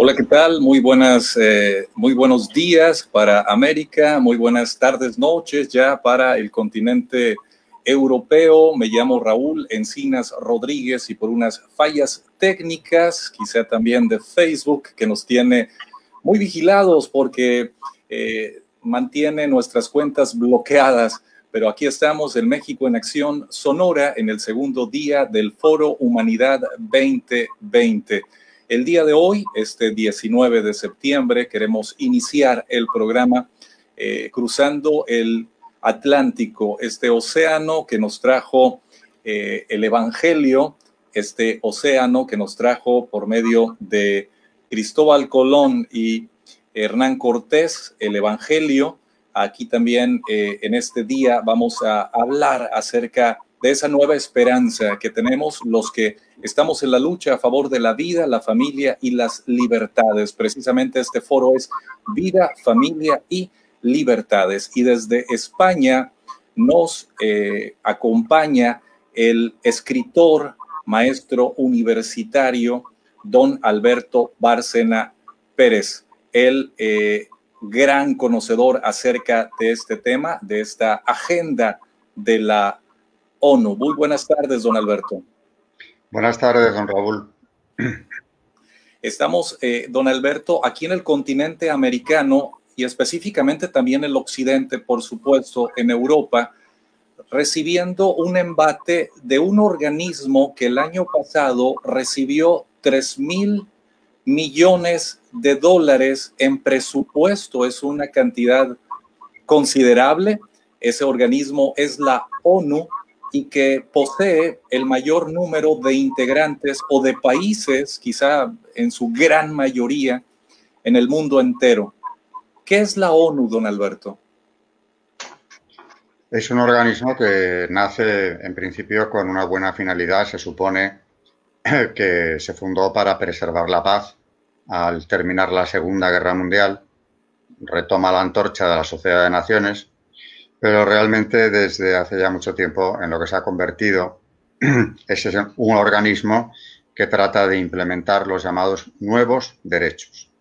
Hola, ¿qué tal? Muy buenos días para América, muy buenas tardes, noches ya para el continente europeo. Me llamo Raúl Encinas Rodríguez y por unas fallas técnicas, quizá también de Facebook, que nos tiene muy vigilados porque mantiene nuestras cuentas bloqueadas. Pero aquí estamos en México en Acción Sonora en el segundo día del Foro Humanidad 2020. El día de hoy, este 19 de septiembre, queremos iniciar el programa cruzando el Atlántico, este océano que nos trajo el Evangelio, este océano que nos trajo por medio de Cristóbal Colón y Hernán Cortés, el Evangelio. Aquí también en este día vamos a hablar acerca de esa nueva esperanza que tenemos los que estamos en la lucha a favor de la vida, la familia y las libertades. Precisamente este foro es Vida, Familia y Libertades. Y desde España nos acompaña el escritor, maestro universitario, don Alberto Bárcena Pérez. Él gran conocedor acerca de este tema, de esta agenda de la ONU. Muy buenas tardes, don Alberto. Buenas tardes, don Raúl. Estamos, don Alberto, aquí en el continente americano y específicamente también el occidente, por supuesto, en Europa, recibiendo un embate de un organismo que el año pasado recibió 3,000 millones de dólares en presupuesto. Es una cantidad considerable. Ese organismo es la ONU y que posee el mayor número de integrantes o de países, quizá en su gran mayoría, en el mundo entero. ¿Qué es la ONU, don Alberto? Es un organismo que nace en principio con una buena finalidad. Se supone que se fundó para preservar la paz al terminar la Segunda Guerra Mundial. Retoma la antorcha de la Sociedad de Naciones, pero realmente desde hace ya mucho tiempo en lo que se ha convertido es un organismo que trata de implementar los llamados nuevos derechos.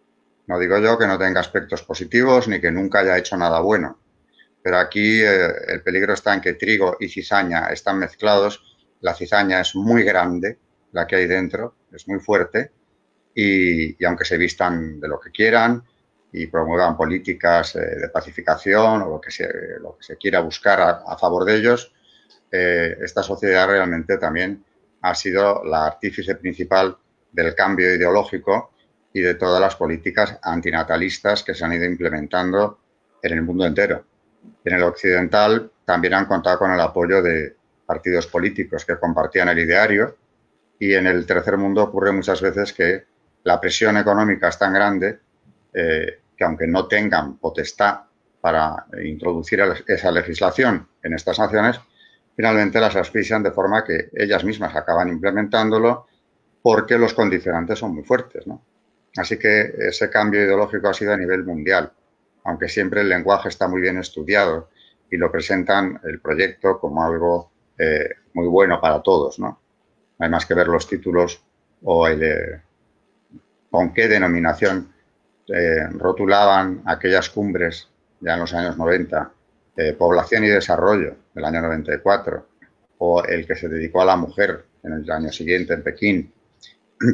No digo yo que no tenga aspectos positivos ni que nunca haya hecho nada bueno, pero aquí el peligro está en que trigo y cizaña están mezclados. La cizaña es muy grande, la que hay dentro, es muy fuerte, y aunque se vistan de lo que quieran y promuevan políticas de pacificación o lo que se quiera buscar a favor de ellos, esta sociedad realmente también ha sido la artífice principal del cambio ideológico y de todas las políticas antinatalistas que se han ido implementando en el mundo entero. En el occidental también han contado con el apoyo de partidos políticos que compartían el ideario, y en el tercer mundo ocurre muchas veces que la presión económica es tan grande que aunque no tengan potestad para introducir esa legislación en estas naciones, finalmente las asfixian de forma que ellas mismas acaban implementándolo porque los condicionantes son muy fuertes, ¿no? Así que ese cambio ideológico ha sido a nivel mundial, aunque siempre el lenguaje está muy bien estudiado y lo presentan el proyecto como algo muy bueno para todos, ¿no? No hay más que ver los títulos o con qué denominación rotulaban aquellas cumbres ya en los años 90, Población y Desarrollo del año 94, o el que se dedicó a la mujer en el año siguiente en Pekín.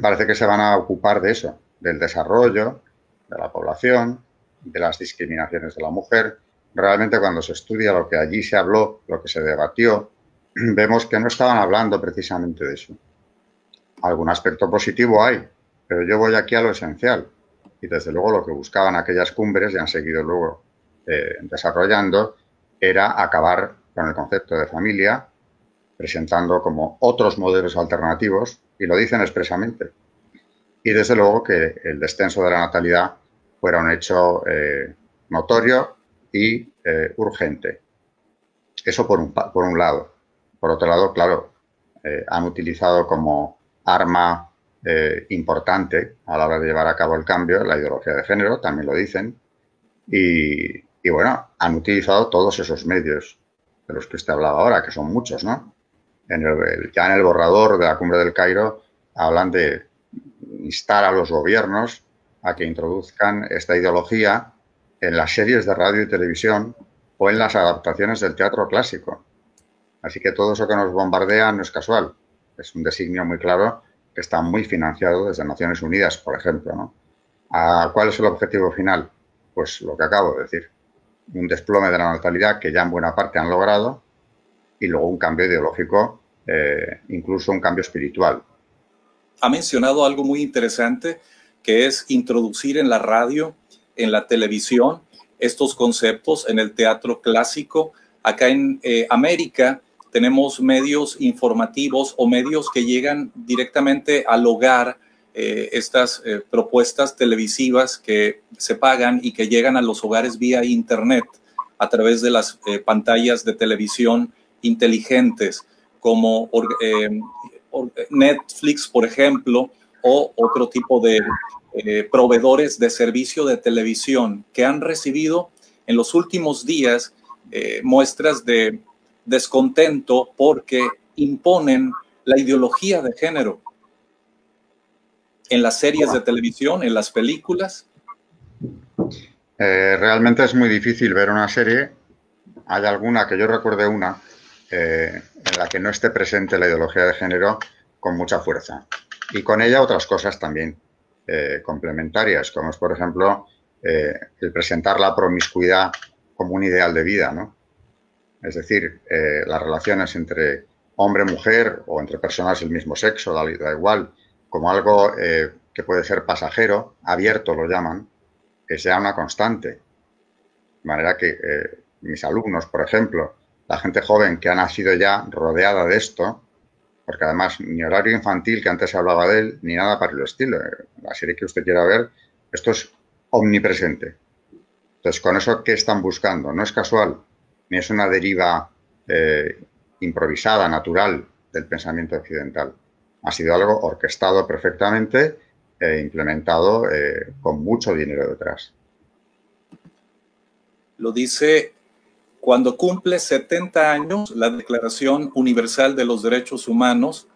Parece que se van a ocupar de eso, del desarrollo, de la población, de las discriminaciones de la mujer. Realmente cuando se estudia lo que allí se habló, lo que se debatió, vemos que no estaban hablando precisamente de eso. Algún aspecto positivo hay, pero yo voy aquí a lo esencial. Y desde luego lo que buscaban aquellas cumbres, y han seguido luego desarrollando, era acabar con el concepto de familia, presentando como otros modelos alternativos, y lo dicen expresamente. Y desde luego que el descenso de la natalidad fuera un hecho notorio y urgente. Eso por un lado. Por otro lado, claro, han utilizado como arma importante a la hora de llevar a cabo el cambio la ideología de género, también lo dicen, y bueno, han utilizado todos esos medios de los que usted hablaba ahora, que son muchos, ¿no? Ya en el borrador de la Cumbre del Cairo hablan de instar a los gobiernos a que introduzcan esta ideología en las series de radio y televisión o en las adaptaciones del teatro clásico. Así que todo eso que nos bombardea no es casual. Es un designio muy claro que está muy financiado desde Naciones Unidas, por ejemplo, ¿no? ¿Cuál es el objetivo final? Pues lo que acabo de decir. Un desplome de la natalidad que ya en buena parte han logrado y luego un cambio ideológico, incluso un cambio espiritual. Ha mencionado algo muy interesante, que es introducir en la radio, en la televisión, estos conceptos en el teatro clásico. Acá en América tenemos medios informativos o medios que llegan directamente al hogar, estas propuestas televisivas que se pagan y que llegan a los hogares vía internet a través de las pantallas de televisión inteligentes como Netflix, por ejemplo, o otro tipo de proveedores de servicio de televisión que han recibido en los últimos días muestras de descontento porque imponen la ideología de género en las series de televisión, en las películas. Realmente es muy difícil ver una serie. Hay alguna, que yo recuerde una, en la que no esté presente la ideología de género con mucha fuerza. Y con ella otras cosas también complementarias, como es, por ejemplo, el presentar la promiscuidad como un ideal de vida, ¿no? Es decir, las relaciones entre hombre-mujer o entre personas del mismo sexo, da igual, como algo que puede ser pasajero, abierto lo llaman, que sea una constante. De manera que mis alumnos, por ejemplo, la gente joven que ha nacido ya rodeada de esto, porque además ni horario infantil, que antes se hablaba de él, ni nada para el estilo. La serie que usted quiera ver, esto es omnipresente. Entonces, ¿con eso qué están buscando? No es casual, ni es una deriva improvisada, natural del pensamiento occidental. Ha sido algo orquestado perfectamente e implementado con mucho dinero detrás. Lo dice cuando cumple 70 años la Declaración Universal de los Derechos Humanos.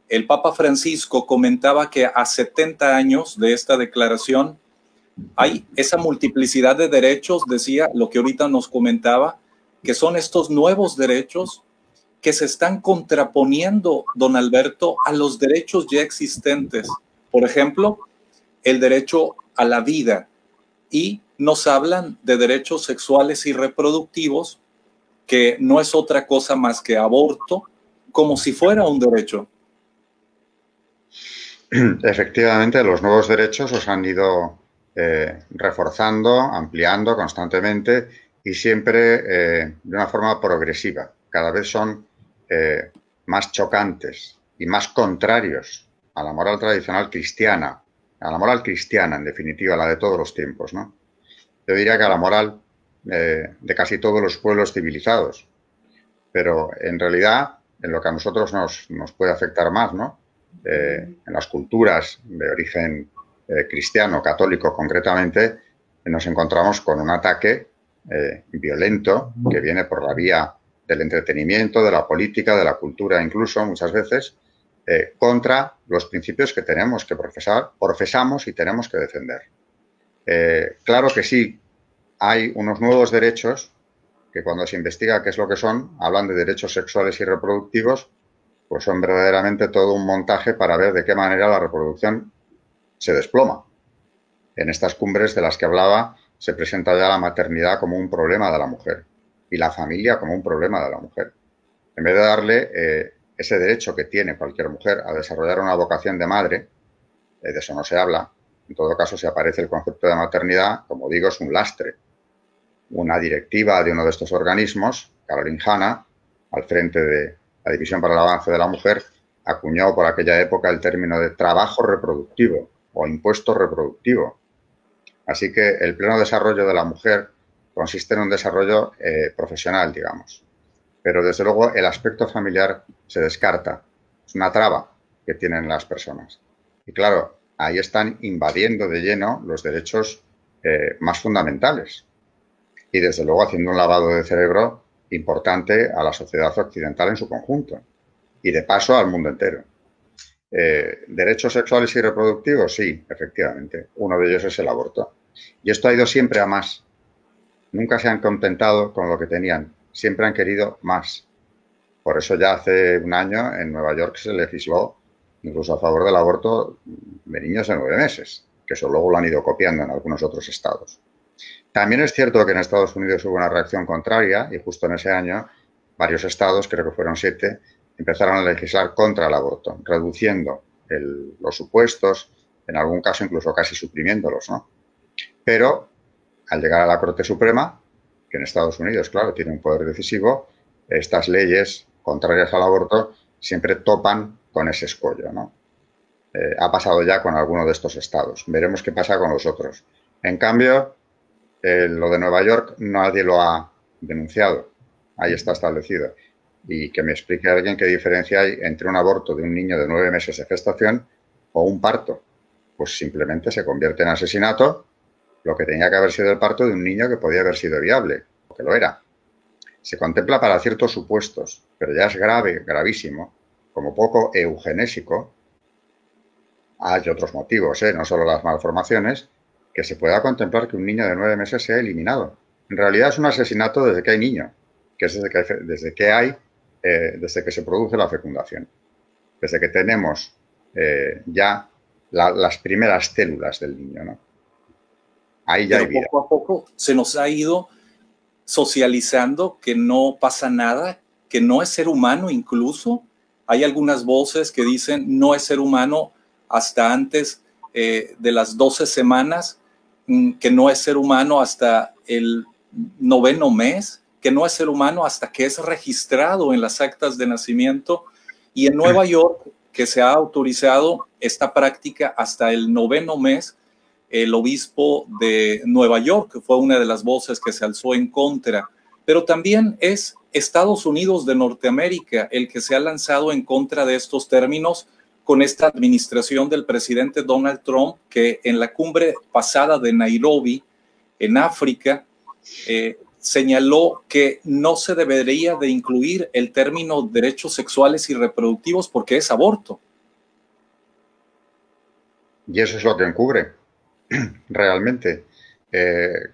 El Papa Francisco comentaba que a 70 años de esta declaración hay esa multiplicidad de derechos, decía lo que ahorita nos comentaba, que son estos nuevos derechos que se están contraponiendo, don Alberto, a los derechos ya existentes. Por ejemplo, el derecho a la vida, y nos hablan de derechos sexuales y reproductivos, que no es otra cosa más que aborto, como si fuera un derecho. Efectivamente, los nuevos derechos os han ido reforzando, ampliando constantemente y siempre de una forma progresiva. Cada vez son más chocantes y más contrarios a la moral tradicional cristiana, a la moral cristiana, en definitiva, la de todos los tiempos, ¿no? Yo diría que a la moral de casi todos los pueblos civilizados, pero en realidad, en lo que a nosotros nos puede afectar más, ¿no? En las culturas de origen cristiano, católico concretamente, nos encontramos con un ataque violento que viene por la vía del entretenimiento, de la política, de la cultura incluso muchas veces, contra los principios que tenemos que profesamos y tenemos que defender. Claro que sí, hay unos nuevos derechos que cuando se investiga qué es lo que son, hablan de derechos sexuales y reproductivos, pues son verdaderamente todo un montaje para ver de qué manera la reproducción se desploma. En estas cumbres de las que hablaba se presenta ya la maternidad como un problema de la mujer y la familia como un problema de la mujer. En vez de darle ese derecho que tiene cualquier mujer a desarrollar una vocación de madre, de eso no se habla. En todo caso, si aparece el concepto de maternidad, como digo, es un lastre. Una directiva de uno de estos organismos, Caroline Hanna, al frente de la División para el Avance de la Mujer, acuñó por aquella época el término de trabajo reproductivo o impuesto reproductivo. Así que el pleno desarrollo de la mujer consiste en un desarrollo profesional, digamos. Pero desde luego el aspecto familiar se descarta. Es una traba que tienen las personas. Y claro, ahí están invadiendo de lleno los derechos más fundamentales. Y desde luego haciendo un lavado de cerebro importante a la sociedad occidental en su conjunto. Y de paso al mundo entero. ¿Derechos sexuales y reproductivos? Sí, efectivamente. Uno de ellos es el aborto. Y esto ha ido siempre a más. Nunca se han contentado con lo que tenían. Siempre han querido más. Por eso ya hace un año en Nueva York se legisló incluso a favor del aborto de niños de 9 meses, que eso luego lo han ido copiando en algunos otros estados. También es cierto que en Estados Unidos hubo una reacción contraria y justo en ese año varios estados, creo que fueron 7, empezaron a legislar contra el aborto, reduciendo los supuestos, en algún caso incluso casi suprimiéndolos, ¿no? Pero al llegar a la Corte Suprema, que en Estados Unidos, claro, tiene un poder decisivo, estas leyes contrarias al aborto siempre topan con ese escollo, ¿no? Ha pasado ya con alguno de estos estados. Veremos qué pasa con los otros. En cambio, lo de Nueva York nadie lo ha denunciado. Ahí está establecido. Y que me explique alguien qué diferencia hay entre un aborto de un niño de 9 meses de gestación o un parto. Pues simplemente se convierte en asesinato lo que tenía que haber sido el parto de un niño que podía haber sido viable, o que lo era. Se contempla para ciertos supuestos, pero ya es grave, gravísimo, como poco eugenésico. Hay otros motivos, no solo las malformaciones, que se pueda contemplar que un niño de 9 meses sea eliminado. En realidad es un asesinato desde que hay niño, que es desde que se produce la fecundación, desde que tenemos ya las primeras células del niño, ¿no? Ahí ya hay vida. Poco a poco se nos ha ido socializando que no pasa nada, que no es ser humano incluso. Hay algunas voces que dicen no es ser humano hasta antes de las 12 semanas, que no es ser humano hasta el 9º mes, que no es ser humano hasta que es registrado en las actas de nacimiento. Y en Nueva York, que se ha autorizado esta práctica hasta el 9º mes, el obispo de Nueva York, que fue una de las voces que se alzó en contra, pero también es Estados Unidos de Norteamérica el que se ha lanzado en contra de estos términos con esta administración del presidente Donald Trump, que en la cumbre pasada de Nairobi, en África, señaló que no se debería de incluir el término derechos sexuales y reproductivos porque es aborto. Y eso es lo que encubre. Realmente.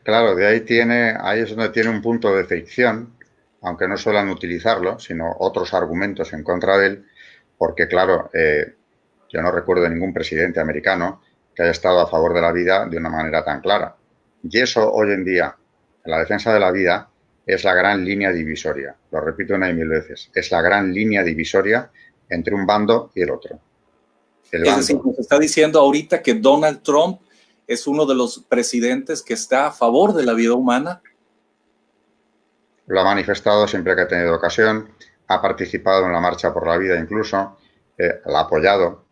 Claro, ahí es donde tiene un punto de fricción, aunque no suelen utilizarlo, sino otros argumentos en contra de él, porque claro, yo no recuerdo ningún presidente americano que haya estado a favor de la vida de una manera tan clara. Y eso hoy en día, en la defensa de la vida, es la gran línea divisoria. Lo repito una y mil veces. Es la gran línea divisoria entre un bando y el otro. Es decir, nos está diciendo ahorita que Donald Trump es uno de los presidentes que está a favor de la vida humana. Lo ha manifestado siempre que ha tenido ocasión, ha participado en la Marcha por la Vida incluso, la ha apoyado,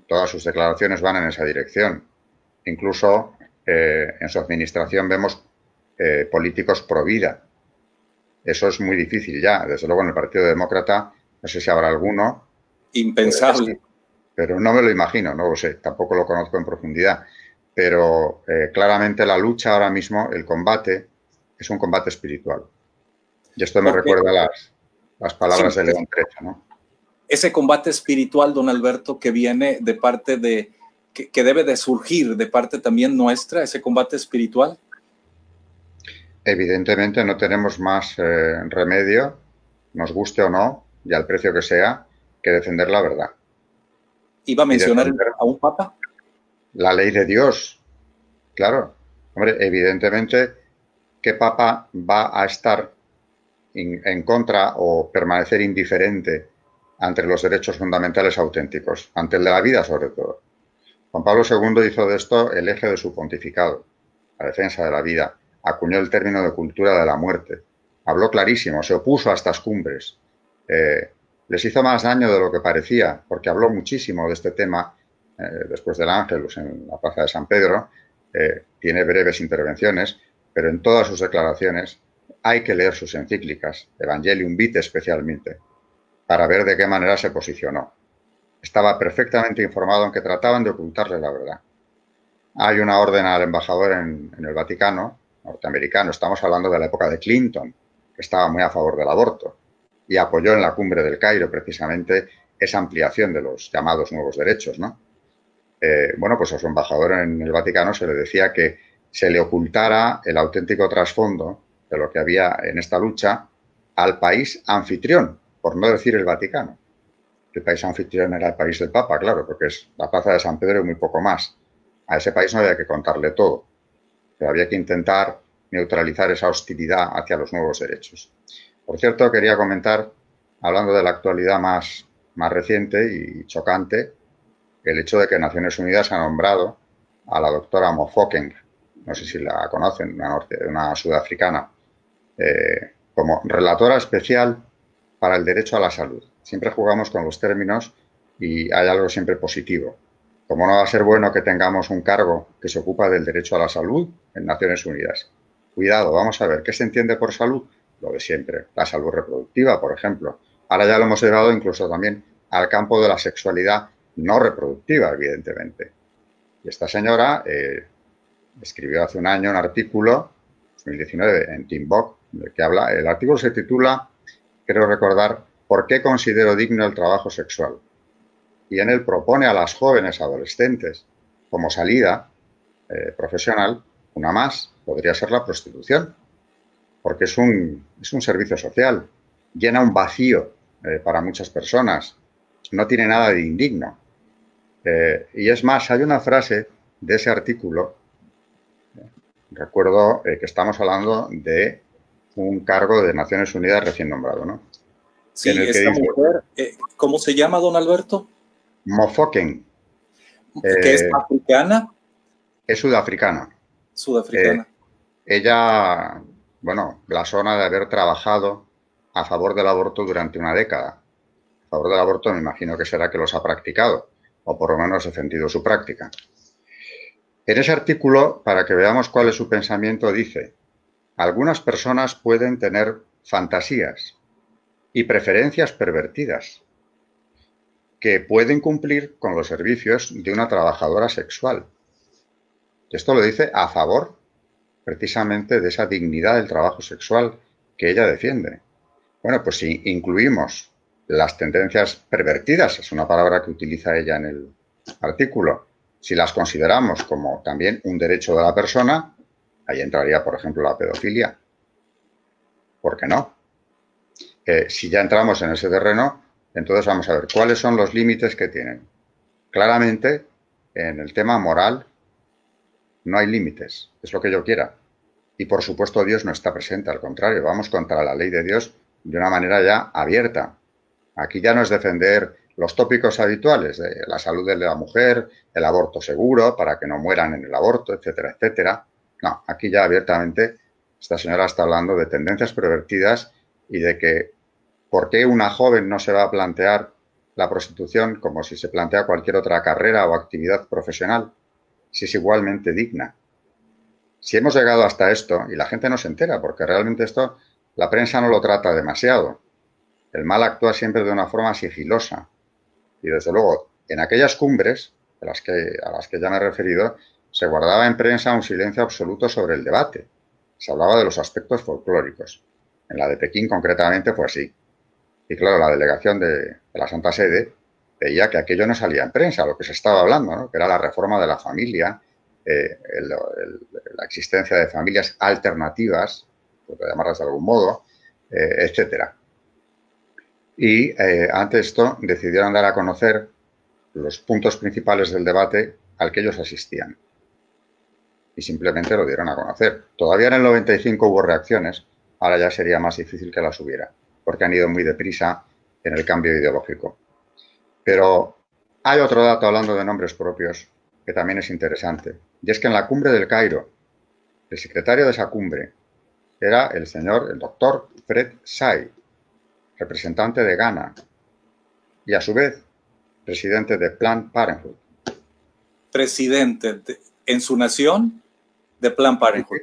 todas sus declaraciones van en esa dirección. Incluso en su administración vemos políticos pro vida. Eso es muy difícil ya, desde luego en el Partido Demócrata, no sé si habrá alguno. Impensable. Pero no me lo imagino, no lo sé, tampoco lo conozco en profundidad. Pero claramente la lucha ahora mismo, el combate, es un combate espiritual. Y esto me recuerda las palabras de León XIII, ¿no? Ese combate espiritual, don Alberto, que viene de parte de, que debe de surgir de parte también nuestra, ese combate espiritual. Evidentemente no tenemos más remedio, nos guste o no, y al precio que sea, que defender la verdad. ¿Iba a mencionar a un papa? La ley de Dios, claro. Hombre, evidentemente, ¿qué papa va a estar en contra o permanecer indiferente ante los derechos fundamentales auténticos? Ante el de la vida, sobre todo. Juan Pablo II hizo de esto el eje de su pontificado, la defensa de la vida. Acuñó el término de cultura de la muerte. Habló clarísimo, se opuso a estas cumbres. Les hizo más daño de lo que parecía, porque habló muchísimo de este tema después del Ángelus en la Plaza de San Pedro. Tiene breves intervenciones, pero en todas sus declaraciones hay que leer sus encíclicas, Evangelium Vitae especialmente, para ver de qué manera se posicionó. Estaba perfectamente informado, aunque trataban de ocultarle la verdad. Hay una orden al embajador en el Vaticano, norteamericano, estamos hablando de la época de Clinton, que estaba muy a favor del aborto, y apoyó en la cumbre del Cairo precisamente esa ampliación de los llamados nuevos derechos, ¿no? Bueno, pues a su embajador en el Vaticano se le decía que se le ocultara el auténtico trasfondo de lo que había en esta lucha al país anfitrión, por no decir el Vaticano. El país anfitrión era el país del Papa, claro, porque es la Plaza de San Pedro y muy poco más. A ese país no había que contarle todo, pero había que intentar neutralizar esa hostilidad hacia los nuevos derechos. Por cierto, quería comentar, hablando de la actualidad más reciente y chocante, el hecho de que Naciones Unidas ha nombrado a la doctora Mofokeng, no sé si la conocen, una sudafricana, como relatora especial para el derecho a la salud. Siempre jugamos con los términos y hay algo siempre positivo. Como no va a ser bueno que tengamos un cargo que se ocupa del derecho a la salud en Naciones Unidas. Cuidado, vamos a ver, ¿qué se entiende por salud? Lo de siempre, la salud reproductiva, por ejemplo. Ahora ya lo hemos llevado incluso también al campo de la sexualidad no reproductiva, evidentemente. Y esta señora escribió hace un año un artículo, 2019, en Timbuk, del que habla. El artículo se titula, creo recordar, ¿por qué considero digno el trabajo sexual? Y en él propone a las jóvenes adolescentes como salida profesional, una más, podría ser la prostitución, porque es un servicio social, llena un vacío para muchas personas, no tiene nada de indigno. Y es más, hay una frase de ese artículo, recuerdo que estamos hablando de un cargo de Naciones Unidas recién nombrado, ¿no? Sí, en el esta que dice, mujer, ¿cómo se llama, don Alberto? Mofokeng. ¿Que es africana? Es sudafricana. Sudafricana. Ella, bueno, blasona de haber trabajado a favor del aborto durante una década. A favor del aborto me imagino que será que los ha practicado, o por lo menos defendido su práctica. En ese artículo, para que veamos cuál es su pensamiento, dice: algunas personas pueden tener fantasías y preferencias pervertidas que pueden cumplir con los servicios de una trabajadora sexual. Esto lo dice a favor, precisamente, de esa dignidad del trabajo sexual que ella defiende. Bueno, pues si incluimos las tendencias pervertidas, es una palabra que utiliza ella en el artículo, si las consideramos como también un derecho de la persona, ahí entraría, por ejemplo, la pedofilia. ¿Por qué no? Si ya entramos en ese terreno, entonces vamos a ver cuáles son los límites que tienen. Claramente, en el tema moral, no hay límites, es lo que yo quiera. Y por supuesto Dios no está presente, al contrario, vamos contra la ley de Dios de una manera ya abierta. Aquí ya no es defender los tópicos habituales de la salud de la mujer, el aborto seguro, para que no mueran en el aborto, etcétera, etcétera. No, aquí ya abiertamente esta señora está hablando de tendencias pervertidas y de que ¿por qué una joven no se va a plantear la prostitución como si se plantea cualquier otra carrera o actividad profesional, si es igualmente digna? Si hemos llegado hasta esto, y la gente no se entera, porque realmente esto la prensa no lo trata demasiado. El mal actúa siempre de una forma sigilosa. Y desde luego, en aquellas cumbres a las que ya me he referido, se guardaba en prensa un silencio absoluto sobre el debate. Se hablaba de los aspectos folclóricos. En la de Pekín, concretamente, fue así. Y claro, la delegación de la Santa Sede veía que aquello no salía en prensa, lo que se estaba hablando, ¿no? Que era la reforma de la familia, la existencia de familias alternativas, por llamarlas de algún modo, etcétera. Y ante esto decidieron dar a conocer los puntos principales del debate al que ellos asistían. Y simplemente lo dieron a conocer. Todavía en el 95 hubo reacciones, ahora ya sería más difícil que las hubiera, porque han ido muy deprisa en el cambio ideológico. Pero hay otro dato, hablando de nombres propios, que también es interesante. Y es que en la cumbre del Cairo, el secretario de esa cumbre era el doctor Fred Say, representante de Ghana, y a su vez, presidente de Planned Parenthood. Presidente en su nación de Planned Parenthood.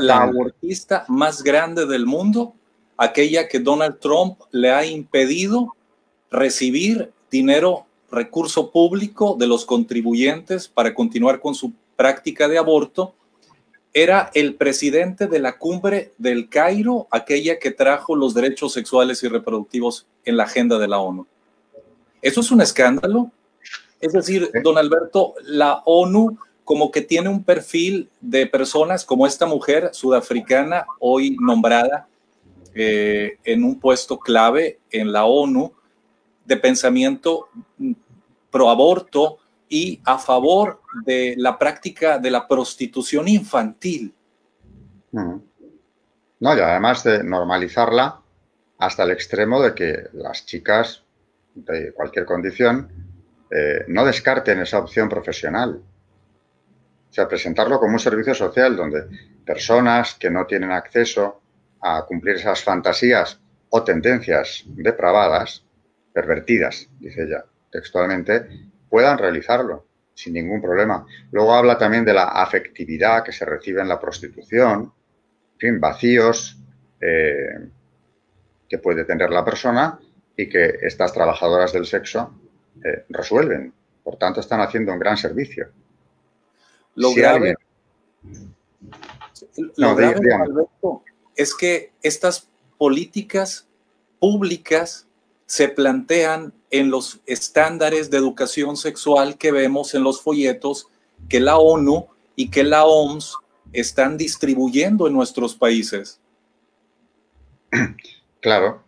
La abortista más grande del mundo, aquella que Donald Trump le ha impedido recibir dinero, recurso público de los contribuyentes para continuar con su práctica de aborto, era el presidente de la cumbre del Cairo, aquella que trajo los derechos sexuales y reproductivos en la agenda de la ONU. Eso es un escándalo. Es decir, don Alberto, la ONU como que tiene un perfil de personas como esta mujer sudafricana hoy nombrada en un puesto clave en la ONU, de pensamiento pro aborto y a favor de la práctica de la prostitución infantil. No, y además de normalizarla hasta el extremo de que las chicas de cualquier condición no descarten esa opción profesional. O sea, presentarlo como un servicio social donde personas que no tienen acceso a cumplir esas fantasías o tendencias depravadas, pervertidas, dice ella textualmente, puedan realizarlo sin ningún problema. Luego habla también de la afectividad que se recibe en la prostitución, en fin, vacíos que puede tener la persona y que estas trabajadoras del sexo resuelven. Por tanto, están haciendo un gran servicio. Lo grave, Alberto, es que estas políticas públicas se plantean en los estándares de educación sexual que vemos en los folletos que la ONU y que la OMS están distribuyendo en nuestros países. Claro.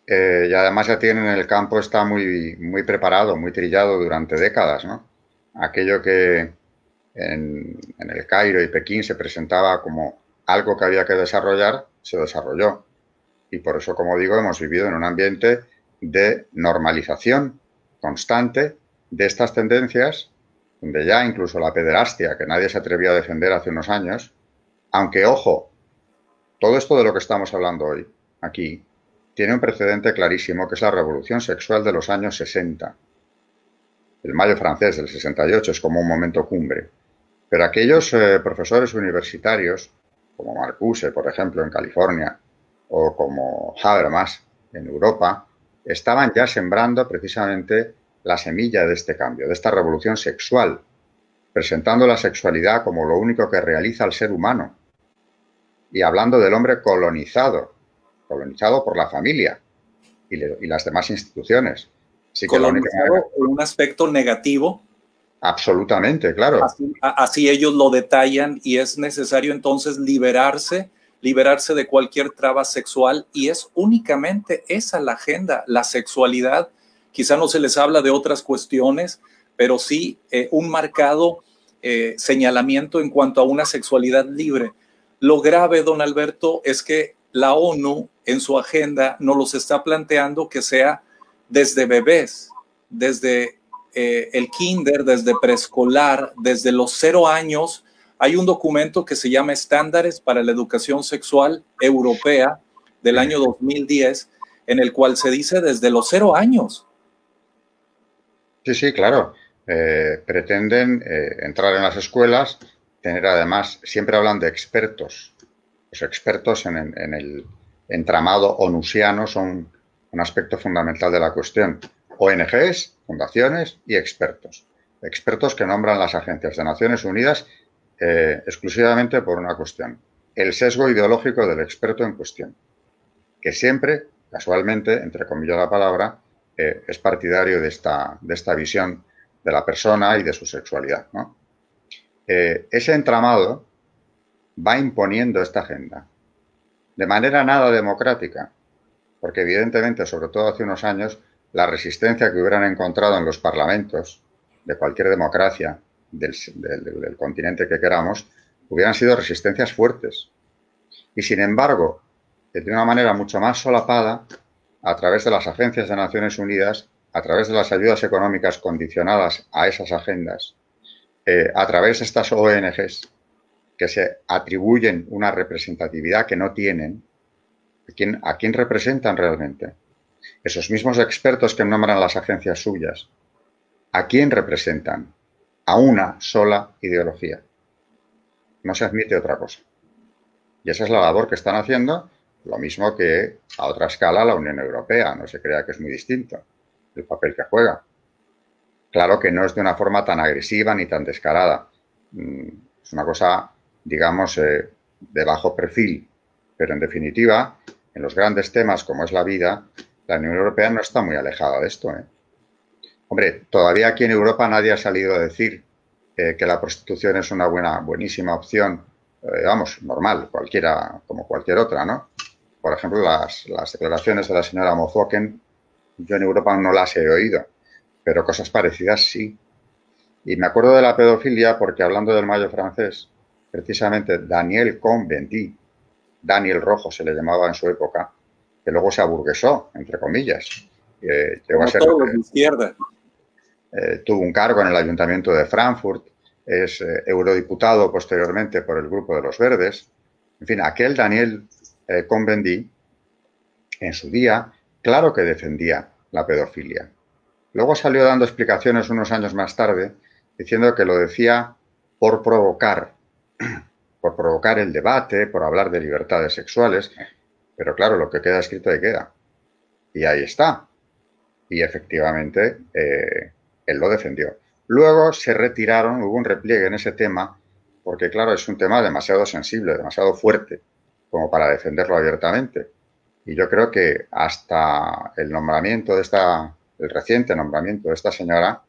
Y además ya tienen el campo, está muy preparado, muy trillado durante décadas, ¿no? Aquello que en el Cairo y Pekín se presentaba como algo que había que desarrollar, se desarrolló. Y por eso, como digo, hemos vivido en un ambiente de normalización constante de estas tendencias, donde ya incluso la pederastia, que nadie se atrevía a defender hace unos años, aunque, ojo, todo esto de lo que estamos hablando hoy, aquí, tiene un precedente clarísimo, que es la revolución sexual de los años 60. El Mayo francés del 68 es como un momento cumbre. Pero aquellos profesores universitarios, como Marcuse, por ejemplo, en California, o como Habermas, en Europa, estaban ya sembrando precisamente la semilla de este cambio, de esta revolución sexual, presentando la sexualidad como lo único que realiza el ser humano y hablando del hombre colonizado por la familia y las demás instituciones. Así que colonizado en un aspecto negativo. Absolutamente, claro. Así ellos lo detallan, y es necesario entonces liberarse de cualquier traba sexual, y es únicamente esa la agenda, la sexualidad. Quizá no se les habla de otras cuestiones, pero sí un marcado señalamiento en cuanto a una sexualidad libre. Lo grave, don Alberto, es que la ONU en su agenda nos los está planteando que sea desde bebés, desde el kinder, desde preescolar, desde los 0 años. Hay un documento que se llama Estándares para la Educación Sexual Europea del año 2010, en el cual se dice desde los 0 años. Sí, claro. Pretenden entrar en las escuelas, tener además, siempre hablan de expertos. Los expertos en el entramado onusiano son un aspecto fundamental de la cuestión. ONGs, fundaciones y expertos. Expertos que nombran las agencias de Naciones Unidas exclusivamente por una cuestión: el sesgo ideológico del experto en cuestión, que siempre, casualmente, entre comillas la palabra, es partidario de esta visión de la persona y de su sexualidad, ¿no? Ese entramado va imponiendo esta agenda de manera nada democrática, porque evidentemente, sobre todo hace unos años, la resistencia que hubieran encontrado en los parlamentos de cualquier democracia del continente que queramos, hubieran sido resistencias fuertes. Y sin embargo, de una manera mucho más solapada, a través de las agencias de Naciones Unidas, a través de las ayudas económicas condicionadas a esas agendas, a través de estas ONGs que se atribuyen una representatividad que no tienen, ¿a quién representan realmente? Esos mismos expertos que nombran las agencias suyas, ¿a quién representan? A una sola ideología. No se admite otra cosa. Y esa es la labor que están haciendo, lo mismo que a otra escala la Unión Europea. No se crea que es muy distinto el papel que juega. Claro que no es de una forma tan agresiva ni tan descarada. Es una cosa, digamos, de bajo perfil. Pero en definitiva, en los grandes temas como es la vida, la Unión Europea no está muy alejada de esto, ¿eh? Hombre, todavía aquí en Europa nadie ha salido a decir que la prostitución es una buenísima opción, vamos, normal, cualquiera, como cualquier otra, ¿no? Por ejemplo, las declaraciones de la señora Mozoken, yo en Europa no las he oído, pero cosas parecidas sí. Y me acuerdo de la pedofilia porque, hablando del Mayo francés, precisamente Daniel Cohn-Bendit, Daniel Rojo se le llamaba en su época, que luego se aburguesó, entre comillas. Llegó a Como ser, todos los de izquierda. tuvo un cargo en el Ayuntamiento de Frankfurt, es eurodiputado posteriormente por el Grupo de los Verdes. En fin, aquel Daniel Cohn-Bendit, en su día, claro que defendía la pedofilia. Luego salió dando explicaciones unos años más tarde, diciendo que lo decía por provocar el debate, por hablar de libertades sexuales, pero claro, lo que queda escrito ahí queda. Y ahí está. Y efectivamente, él lo defendió. Luego se retiraron, hubo un repliegue en ese tema, porque claro, es un tema demasiado sensible, demasiado fuerte, como para defenderlo abiertamente. Y yo creo que hasta el nombramiento de el reciente nombramiento de esta señora,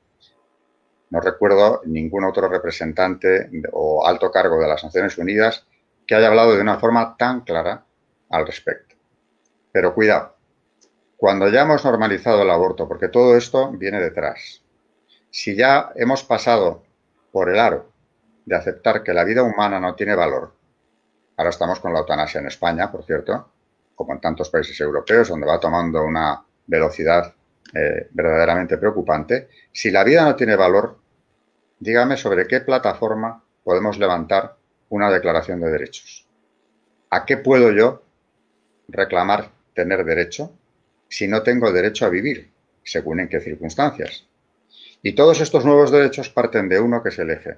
no recuerdo ningún otro representante o alto cargo de las Naciones Unidas que haya hablado de una forma tan clara al respecto. Pero cuidado, cuando ya hemos normalizado el aborto, porque todo esto viene detrás, si ya hemos pasado por el aro de aceptar que la vida humana no tiene valor, ahora estamos con la eutanasia en España, por cierto, como en tantos países europeos, donde va tomando una velocidad verdaderamente preocupante, si la vida no tiene valor, dígame sobre qué plataforma podemos levantar una declaración de derechos. ¿A qué puedo yo reclamar tener derecho si no tengo derecho a vivir, según en qué circunstancias? Y todos estos nuevos derechos parten de uno que es el eje,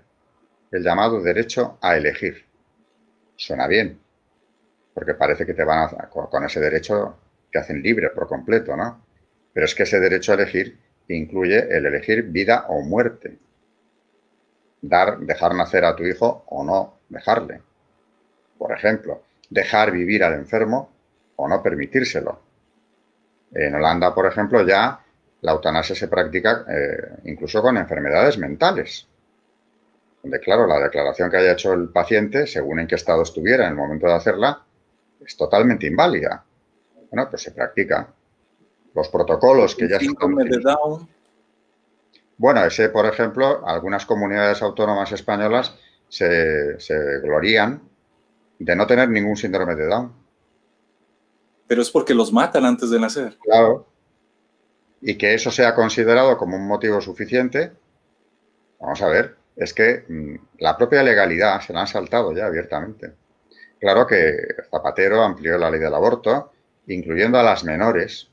el llamado derecho a elegir. Suena bien, porque parece que te van con ese derecho te hacen libre por completo, ¿no? Pero es que ese derecho a elegir incluye el elegir vida o muerte. Dejar nacer a tu hijo o no dejarle. Por ejemplo, dejar vivir al enfermo o no permitírselo. En Holanda, por ejemplo, ya la eutanasia se practica incluso con enfermedades mentales. Donde, claro, la declaración que haya hecho el paciente, según en qué estado estuviera en el momento de hacerla, es totalmente inválida. Bueno, pues se practica. Los protocolos que ya se están Síndrome de Down. Bueno, ese, por ejemplo, algunas comunidades autónomas españolas se glorían de no tener ningún síndrome de Down. Pero es porque los matan antes de nacer. Claro. Y que eso sea considerado como un motivo suficiente, vamos a ver, es que la propia legalidad se la han saltado ya abiertamente. Claro que Zapatero amplió la ley del aborto, incluyendo a las menores,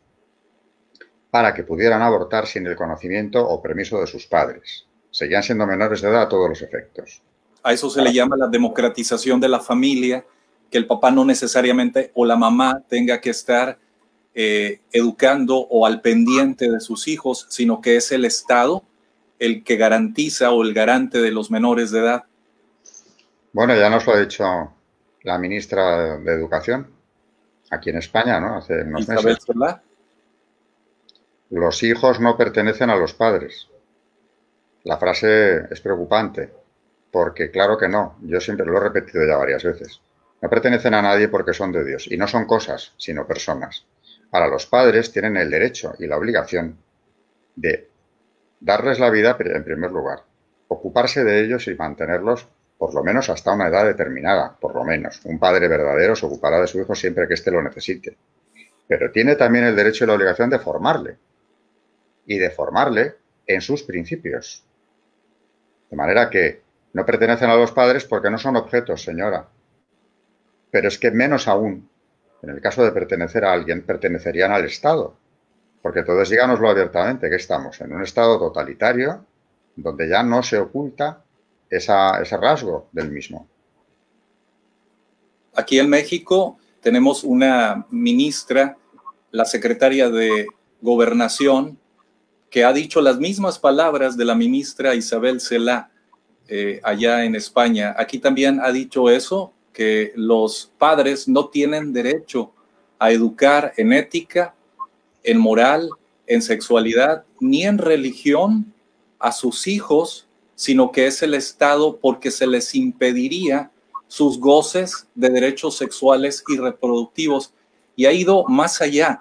para que pudieran abortar sin el conocimiento o permiso de sus padres. Seguían siendo menores de edad a todos los efectos. A eso se le llama la democratización de la familia, que el papá no necesariamente o la mamá tenga que estar educando o al pendiente de sus hijos, sino que es el Estado el que garantiza o el garante de los menores de edad. Bueno, ya nos lo ha dicho la ministra de Educación, aquí en España, ¿no? Hace unos Isabel meses. Solá. Los hijos no pertenecen a los padres. La frase es preocupante, porque claro que no, yo siempre lo he repetido ya varias veces. No pertenecen a nadie porque son de Dios, y no son cosas, sino personas. Ahora, los padres tienen el derecho y la obligación de darles la vida en primer lugar, ocuparse de ellos y mantenerlos por lo menos hasta una edad determinada, por lo menos. Un padre verdadero se ocupará de su hijo siempre que éste lo necesite. Pero tiene también el derecho y la obligación de formarle, y de formarle en sus principios. De manera que no pertenecen a los padres porque no son objetos, señora. Pero es que menos aún, en el caso de pertenecer a alguien, pertenecerían al Estado. Porque entonces díganoslo abiertamente, que estamos en un Estado totalitario donde ya no se oculta ese rasgo del mismo. Aquí en México tenemos una ministra, la secretaria de Gobernación, que ha dicho las mismas palabras de la ministra Isabel Cela allá en España. Aquí también ha dicho eso, que los padres no tienen derecho a educar en ética, en moral, en sexualidad ni en religión a sus hijos, sino que es el Estado porque se les impediría sus goces de derechos sexuales y reproductivos. Y ha ido más allá.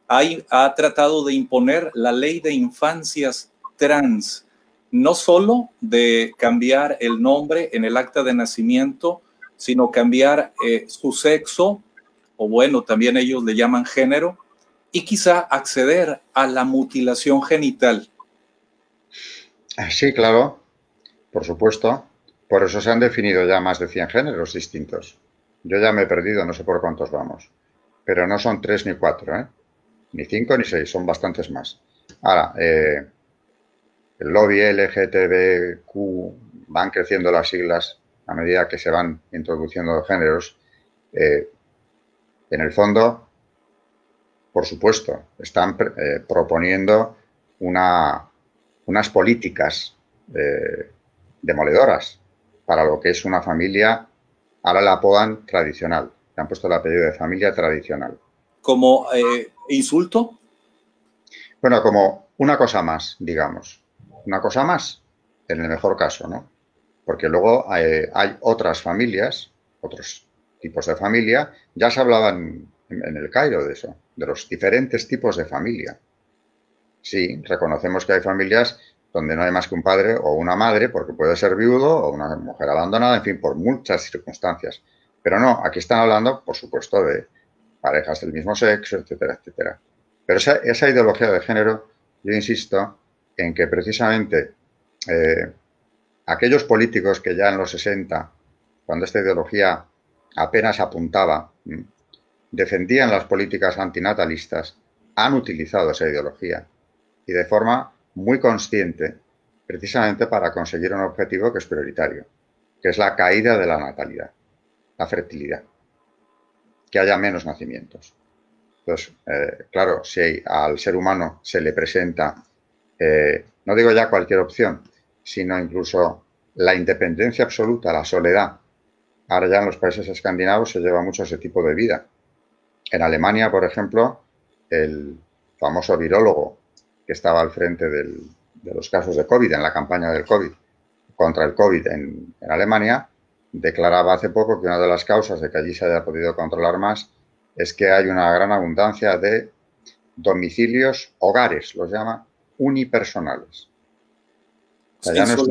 Ha tratado de imponer la ley de infancias trans, no solo de cambiar el nombre en el acta de nacimiento, sino cambiar su sexo, o bueno, también ellos le llaman género, y quizá acceder a la mutilación genital. Sí, claro, por supuesto. Por eso se han definido ya más de 100 géneros distintos. Yo ya me he perdido, no sé por cuántos vamos. Pero no son 3 ni 4, ¿eh? Ni 5 ni 6, son bastantes más. Ahora, el lobby LGTBQ van creciendo las siglas a medida que se van introduciendo géneros. En el fondo, por supuesto, están proponiendo unas políticas demoledoras para lo que es una familia, ahora la apodan tradicional, le han puesto el apellido de familia tradicional. ¿Como insulto? Bueno, como una cosa más, digamos. Una cosa más, en el mejor caso, ¿no? Porque luego hay otras familias, otros tipos de familia. Ya se hablaba en el Cairo de eso, de los diferentes tipos de familia. Sí, reconocemos que hay familias donde no hay más que un padre o una madre, porque puede ser viudo o una mujer abandonada, en fin, por muchas circunstancias. Pero no, aquí están hablando, por supuesto, de parejas del mismo sexo, etcétera, etcétera. Pero esa ideología de género, yo insisto en que precisamente aquellos políticos que ya en los 60, cuando esta ideología apenas apuntaba, defendían las políticas antinatalistas, han utilizado esa ideología y de forma muy consciente, precisamente para conseguir un objetivo que es prioritario, que es la caída de la natalidad, la fertilidad, que haya menos nacimientos. Entonces, claro, si al ser humano se le presenta, no digo ya cualquier opción, sino incluso la independencia absoluta, la soledad. Ahora ya en los países escandinavos se lleva mucho ese tipo de vida. En Alemania, por ejemplo, el famoso virólogo que estaba al frente de los casos de COVID, en la campaña del COVID, contra el COVID en Alemania, declaraba hace poco que una de las causas de que allí se haya podido controlar más es que hay una gran abundancia de domicilios, hogares, los llama, unipersonales. O sea, ya no es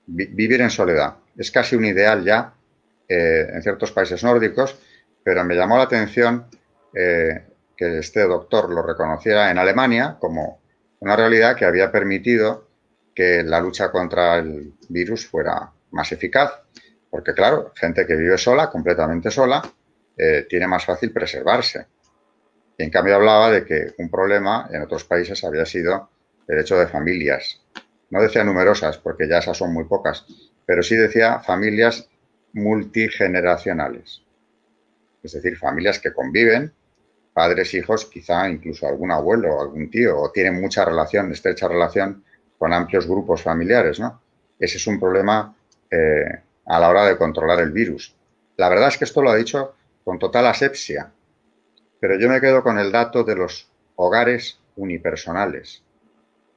vivir en soledad. Es casi un ideal ya en ciertos países nórdicos, pero me llamó la atención que este doctor lo reconociera en Alemania como una realidad que había permitido que la lucha contra el virus fuera más eficaz. Porque, claro, gente que vive sola, completamente sola, tiene más fácil preservarse. Y en cambio hablaba de que un problema en otros países había sido el hecho de familias. No decía numerosas, porque ya esas son muy pocas, pero sí decía familias multigeneracionales. Es decir, familias que conviven, padres, hijos, quizá incluso algún abuelo o algún tío, o tienen mucha relación, estrecha relación con amplios grupos familiares, ¿no? Ese es un problema a la hora de controlar el virus. La verdad es que esto lo ha dicho con total asepsia, pero yo me quedo con el dato de los hogares unipersonales,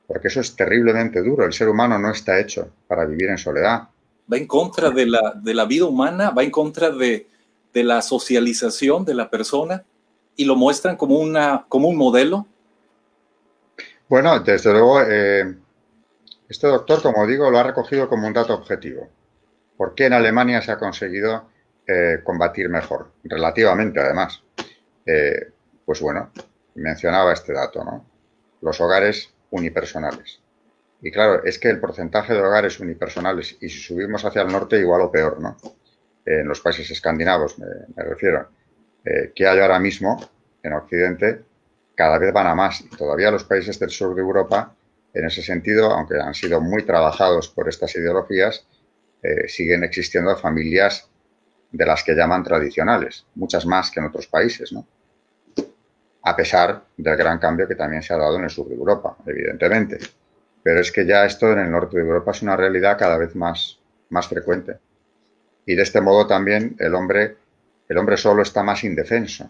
porque eso es terriblemente duro. El ser humano no está hecho para vivir en soledad. Va en contra de la vida humana, va en contra de la socialización de la persona y lo muestran como un modelo. Bueno, desde luego, este doctor, como digo, lo ha recogido como un dato objetivo. ¿Por qué en Alemania se ha conseguido combatir mejor? Relativamente, además. Pues bueno, mencionaba este dato, ¿no? Los hogares unipersonales. Y claro, es que el porcentaje de hogares unipersonales, y si subimos hacia el norte, igual o peor, ¿no? En los países escandinavos, me refiero, que hay ahora mismo en Occidente, cada vez van a más. Y todavía los países del sur de Europa, en ese sentido, aunque han sido muy trabajados por estas ideologías, siguen existiendo familias de las que llaman tradicionales, muchas más que en otros países, ¿no? A pesar del gran cambio que también se ha dado en el sur de Europa, evidentemente. Pero es que ya esto en el norte de Europa es una realidad cada vez más frecuente. Y de este modo también el hombre solo está más indefenso.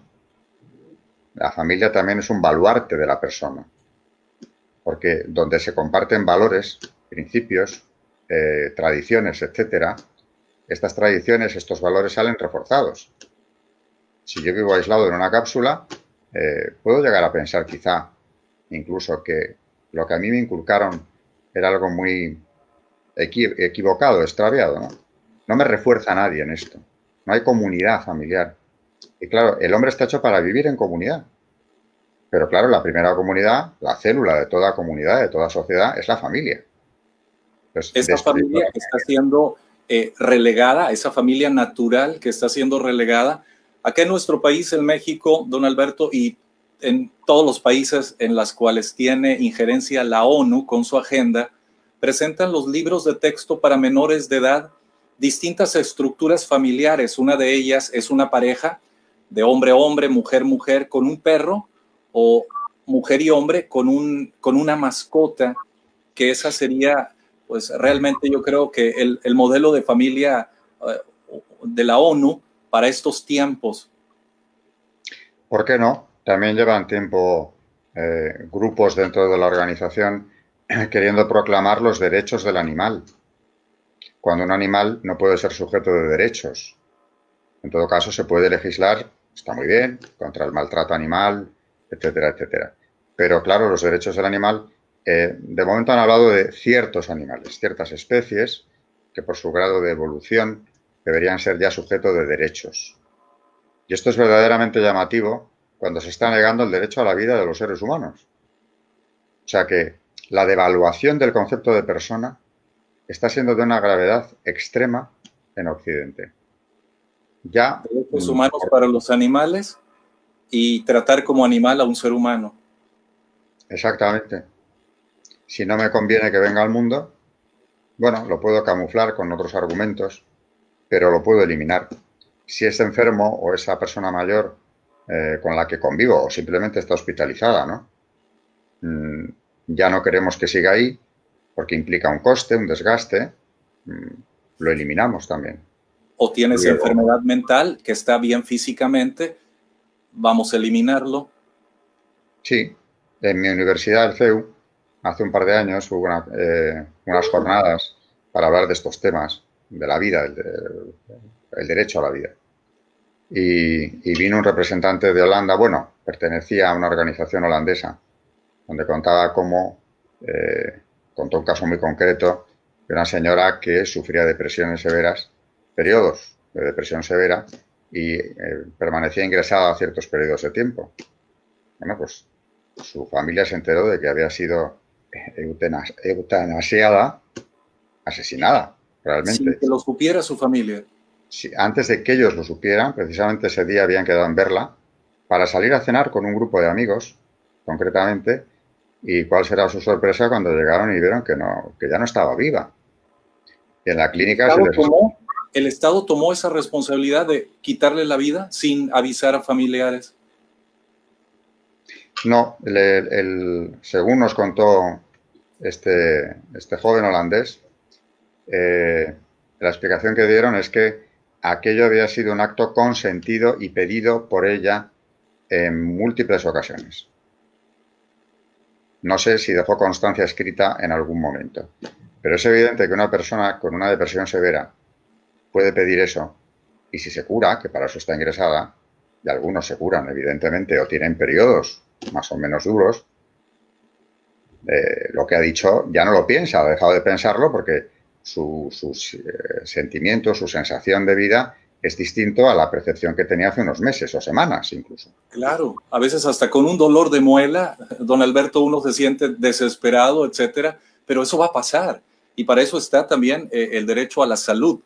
La familia también es un baluarte de la persona, porque donde se comparten valores, principios, tradiciones, etcétera, estas tradiciones, estos valores salen reforzados. Si yo vivo aislado en una cápsula, puedo llegar a pensar quizá incluso que lo que a mí me inculcaron era algo muy equivocado, extraviado, ¿no? No me refuerza a nadie en esto. No hay comunidad familiar. Y claro, el hombre está hecho para vivir en comunidad. Pero claro, la primera comunidad, la célula de toda comunidad, de toda sociedad, es la familia. Entonces, Esa familia que está siendo relegada, esa familia natural que está siendo relegada, acá en nuestro país, en México, don Alberto, y en todos los países en los cuales tiene injerencia la ONU con su agenda, presentan los libros de texto para menores de edad distintas estructuras familiares. Una de ellas es una pareja de hombre a hombre, mujer mujer, con un perro, o mujer y hombre con una mascota, que esa sería, pues realmente yo creo que el modelo de familia de la ONU para estos tiempos. ¿Por qué no? También llevan tiempo grupos dentro de la organización queriendo proclamar los derechos del animal, cuando un animal no puede ser sujeto de derechos. En todo caso, se puede legislar, está muy bien, contra el maltrato animal, etcétera, etcétera. Pero claro, los derechos del animal, de momento han hablado de ciertos animales, ciertas especies, que por su grado de evolución deberían ser ya sujeto de derechos. Y esto es verdaderamente llamativo cuando se está negando el derecho a la vida de los seres humanos. O sea que la devaluación del concepto de persona está siendo de una gravedad extrema en Occidente. Ya, derechos humanos para los animales y tratar como animal a un ser humano. Exactamente. Si no me conviene que venga al mundo, bueno, lo puedo camuflar con otros argumentos, pero lo puedo eliminar. Si es enfermo o esa persona mayor con la que convivo o simplemente está hospitalizada, ¿no? Ya no queremos que siga ahí porque implica un coste, un desgaste, lo eliminamos también. O tienes enfermedad mental que está bien físicamente, vamos a eliminarlo. Sí, en mi universidad, el CEU, hace un par de años hubo unas jornadas para hablar de estos temas, de la vida, el derecho a la vida. Y vino un representante de Holanda, bueno, pertenecía a una organización holandesa, donde contaba cómo, contó un caso muy concreto de una señora que sufría depresiones severas, periodos de depresión severa, y permanecía ingresada a ciertos periodos de tiempo. Bueno, pues su familia se enteró de que había sido eutanasiada, asesinada, realmente. Sin que lo supiera su familia. Sí, antes de que ellos lo supieran, precisamente ese día habían quedado en verla para salir a cenar con un grupo de amigos, concretamente, y cuál será su sorpresa cuando llegaron y vieron que ya no estaba viva. Y en la clínica ¿El Estado tomó esa responsabilidad de quitarle la vida sin avisar a familiares? No, según nos contó este joven holandés, la explicación que dieron es que aquello había sido un acto consentido y pedido por ella en múltiples ocasiones. No sé si dejó constancia escrita en algún momento, pero es evidente que una persona con una depresión severa puede pedir eso, y si se cura, que para eso está ingresada, y algunos se curan, evidentemente, o tienen periodos más o menos duros, lo que ha dicho ya no lo piensa, ha dejado de pensarlo porque sus sentimientos, su sensación de vida es distinto a la percepción que tenía hace unos meses o semanas incluso. Claro, a veces hasta con un dolor de muela, don Alberto, uno se siente desesperado, etcétera, pero eso va a pasar y para eso está también el derecho a la salud.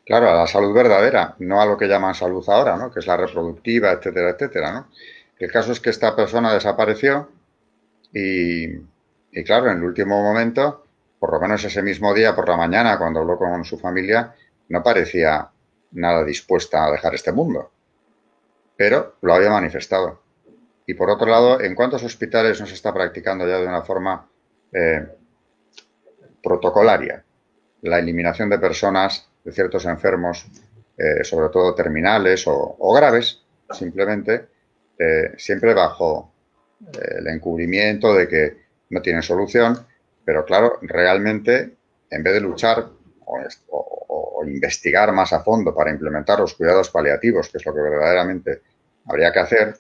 Claro, a la salud verdadera, no a lo que llaman salud ahora, ¿no? Que es la reproductiva, etcétera, etcétera, ¿no? El caso es que esta persona desapareció y claro, en el último momento, por lo menos ese mismo día por la mañana, cuando habló con su familia, no parecía nada dispuesta a dejar este mundo, pero lo había manifestado. Y por otro lado, ¿en cuántos hospitales no se está practicando ya de una forma protocolaria la eliminación de personas, de ciertos enfermos, sobre todo terminales o graves, simplemente, siempre bajo el encubrimiento de que no tienen solución, pero claro, realmente en vez de luchar o investigar más a fondo para implementar los cuidados paliativos, que es lo que verdaderamente habría que hacer,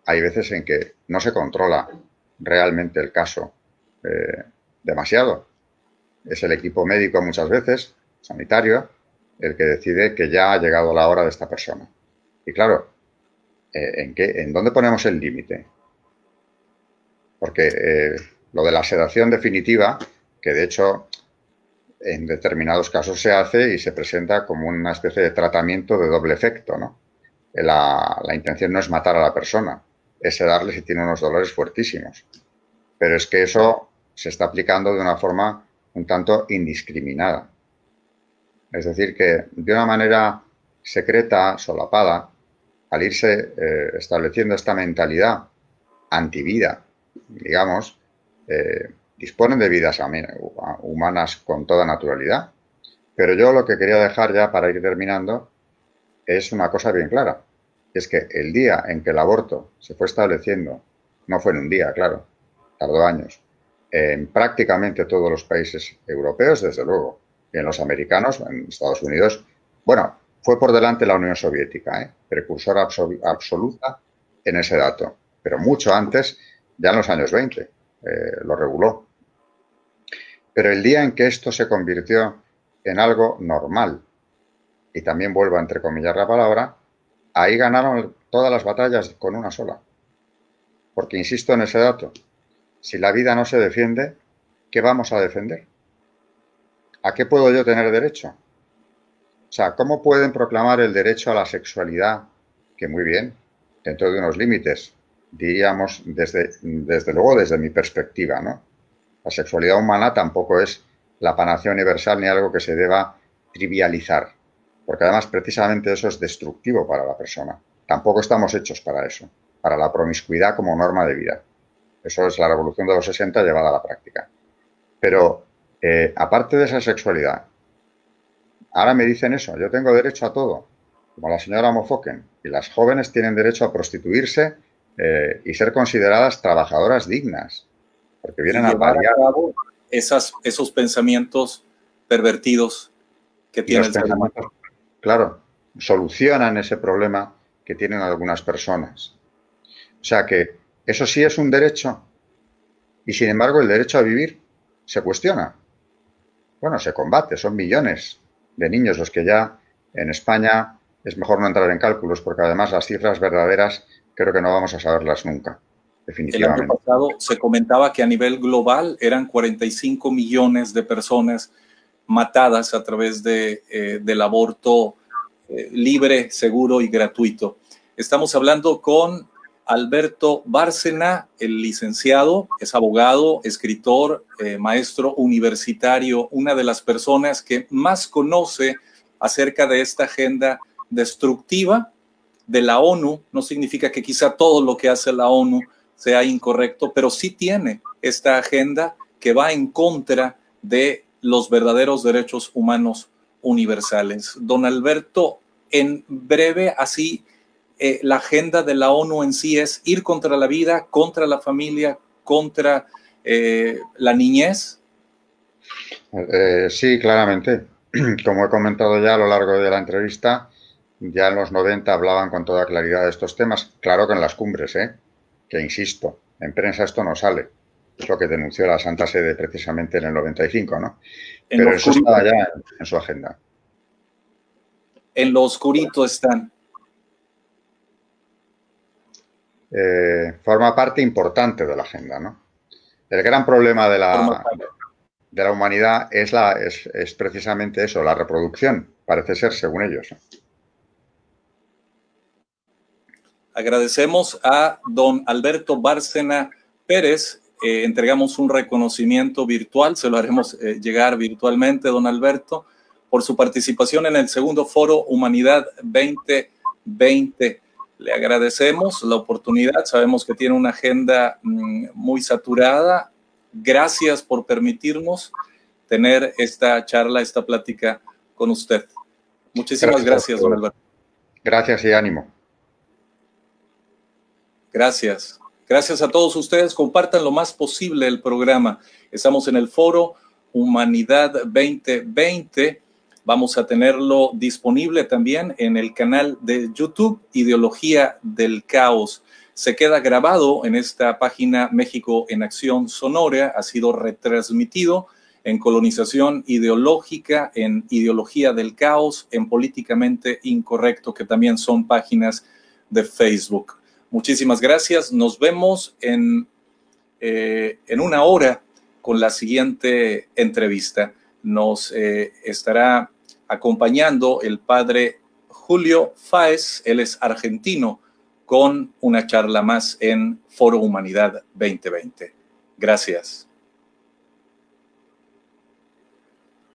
hay veces en que no se controla realmente el caso demasiado. Es el equipo médico muchas veces, sanitario, el que decide que ya ha llegado la hora de esta persona. Y claro, ¿en dónde ponemos el límite? Porque lo de la sedación definitiva, que de hecho en determinados casos se hace y se presenta como una especie de tratamiento de doble efecto, ¿no? La intención no es matar a la persona, es sedarle si tiene unos dolores fuertísimos. Pero es que eso se está aplicando de una forma un tanto indiscriminada. Es decir, que de una manera secreta, solapada, al irse estableciendo esta mentalidad antivida, digamos, disponen de vidas humanas con toda naturalidad. Pero yo lo que quería dejar ya para ir terminando es una cosa bien clara. Es que el día en que el aborto se fue estableciendo, no fue en un día, claro, tardó años, en prácticamente todos los países europeos, desde luego, y en los americanos, en Estados Unidos, bueno, fue por delante la Unión Soviética, precursora absoluta en ese dato, pero mucho antes, ya en los años 20, lo reguló. Pero el día en que esto se convirtió en algo normal, y también vuelvo a entrecomillar la palabra, ahí ganaron todas las batallas con una sola. Porque insisto en ese dato, si la vida no se defiende, ¿qué vamos a defender? ¿A qué puedo yo tener derecho? O sea, ¿cómo pueden proclamar el derecho a la sexualidad? Que muy bien, dentro de unos límites, diríamos, desde luego desde mi perspectiva, ¿no? La sexualidad humana tampoco es la panacea universal ni algo que se deba trivializar, porque además precisamente eso es destructivo para la persona. Tampoco estamos hechos para eso, para la promiscuidad como norma de vida. Eso es la revolución de los 60 llevada a la práctica. Pero aparte de esa sexualidad, ahora me dicen eso, yo tengo derecho a todo, como la señora Mofoken, y las jóvenes tienen derecho a prostituirse y ser consideradas trabajadoras dignas, porque vienen a paliar esos pensamientos pervertidos que tiene el ser humano. Claro, solucionan ese problema que tienen algunas personas. O sea que eso sí es un derecho y sin embargo el derecho a vivir se cuestiona. Bueno, se combate, son millones de niños los que ya en España es mejor no entrar en cálculos porque además las cifras verdaderas creo que no vamos a saberlas nunca, definitivamente. El año pasado se comentaba que a nivel global eran 45 millones de personas matadas a través del aborto libre, seguro y gratuito. Estamos hablando con Alberto Bárcena, el licenciado, es abogado, escritor, maestro universitario, una de las personas que más conoce acerca de esta agenda destructiva de la ONU. No significa que quizá todo lo que hace la ONU sea incorrecto, pero sí tiene esta agenda que va en contra de los verdaderos derechos humanos universales. Don Alberto, en breve, así, la agenda de la ONU en sí es ir contra la vida, contra la familia, contra la niñez. Sí, claramente. Como he comentado ya a lo largo de la entrevista, ya en los 90 hablaban con toda claridad de estos temas. Claro que en las cumbres, que insisto, en prensa esto no sale. Es lo que denunció la Santa Sede precisamente en el 95, ¿no? Pero eso estaba ya en su agenda. En lo oscurito están. Forma parte importante de la agenda, ¿no? El gran problema de la humanidad es precisamente eso, la reproducción, parece ser, según ellos. Agradecemos a don Alberto Bárcena Pérez. Entregamos un reconocimiento virtual, se lo haremos llegar virtualmente, don Alberto, por su participación en el segundo Foro Humanidad 2020. Le agradecemos la oportunidad, sabemos que tiene una agenda muy saturada. Gracias por permitirnos tener esta charla, esta plática con usted. Muchísimas gracias don Alberto. Gracias y ánimo. Gracias. Gracias a todos ustedes. Compartan lo más posible el programa. Estamos en el foro Humanidad 2020. Vamos a tenerlo disponible también en el canal de YouTube Ideología del Caos. Se queda grabado en esta página México en Acción Sonora. Ha sido retransmitido en Colonización Ideológica, en Ideología del Caos, en Políticamente Incorrecto, que también son páginas de Facebook. Muchísimas gracias. Nos vemos en una hora con la siguiente entrevista. Nos estará acompañando el padre Julio Fáez, él es argentino, con una charla más en Foro Humanidad 2020. Gracias.